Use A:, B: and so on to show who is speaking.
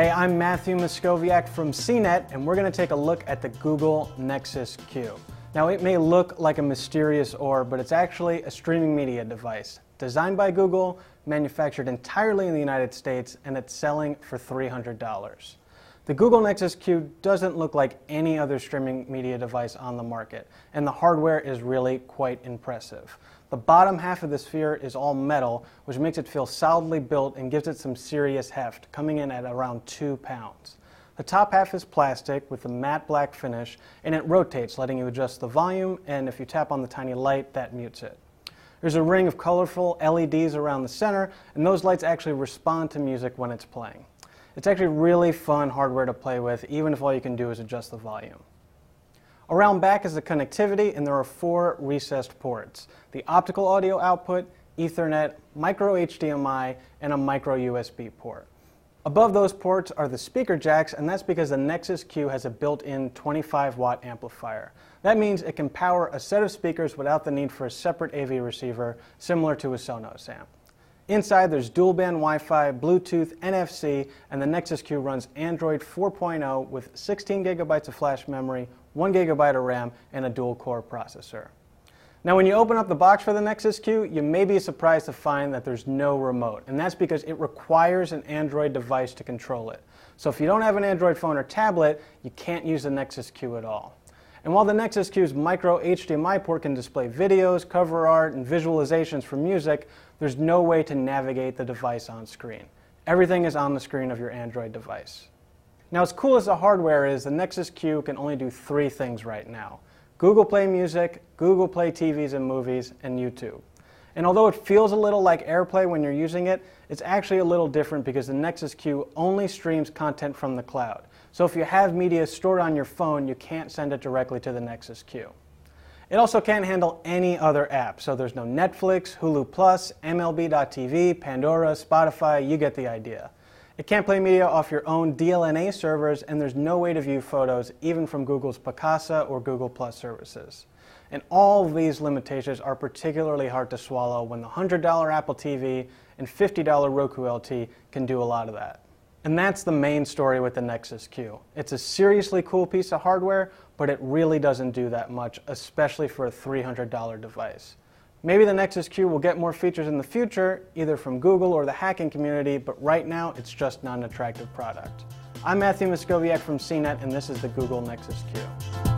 A: Hey, I'm Matthew Moscoviak from CNET, and we're going to take a look at the Google Nexus Q. Now, it may look like a mysterious orb, but it's actually a streaming media device designed by Google, manufactured entirely in the United States, and it's selling for $300. The Google Nexus Q doesn't look like any other streaming media device on the market, and the hardware is really quite impressive. The bottom half of the sphere is all metal, which makes it feel solidly built and gives it some serious heft, coming in at around 2 pounds. The top half is plastic with a matte black finish, and it rotates, letting you adjust the volume, and if you tap on the tiny light, that mutes it. There's a ring of colorful LEDs around the center, and those lights actually respond to music when it's playing. It's actually really fun hardware to play with, even if all you can do is adjust the volume. Around back is the connectivity, and there are 4 recessed ports: the optical audio output, Ethernet, micro HDMI, and a micro USB port. Above those ports are the speaker jacks, and that's because the Nexus Q has a built-in 25-watt amplifier. That means it can power a set of speakers without the need for a separate AV receiver, similar to a Sonos amp. Inside, there's dual-band Wi-Fi, Bluetooth, NFC, and the Nexus Q runs Android 4.0 with 16 gigabytes of flash memory, 1 gigabyte of RAM, and a dual-core processor. Now, when you open up the box for the Nexus Q, you may be surprised to find that there's no remote, and that's because it requires an Android device to control it. So if you don't have an Android phone or tablet, you can't use the Nexus Q at all. And while the Nexus Q's micro HDMI port can display videos, cover art, and visualizations for music, there's no way to navigate the device on screen. Everything is on the screen of your Android device. Now, as cool as the hardware is, the Nexus Q can only do 3 things right now: Google Play Music, Google Play TVs and Movies, and YouTube. And although it feels a little like AirPlay when you're using it, it's actually a little different because the Nexus Q only streams content from the cloud. So if you have media stored on your phone, you can't send it directly to the Nexus Q. It also can't handle any other app, so there's no Netflix, Hulu+, MLB.tv, Pandora, Spotify, you get the idea. It can't play media off your own DLNA servers, and there's no way to view photos even from Google's Picasa or Google Plus services. And all of these limitations are particularly hard to swallow when the $100 Apple TV and $50 Roku LT can do a lot of that. And that's the main story with the Nexus Q. It's a seriously cool piece of hardware, but it really doesn't do that much, especially for a $300 device. Maybe the Nexus Q will get more features in the future, either from Google or the hacking community, but right now it's just not an attractive product. I'm Matthew Moscoviak from CNET, and this is the Google Nexus Q.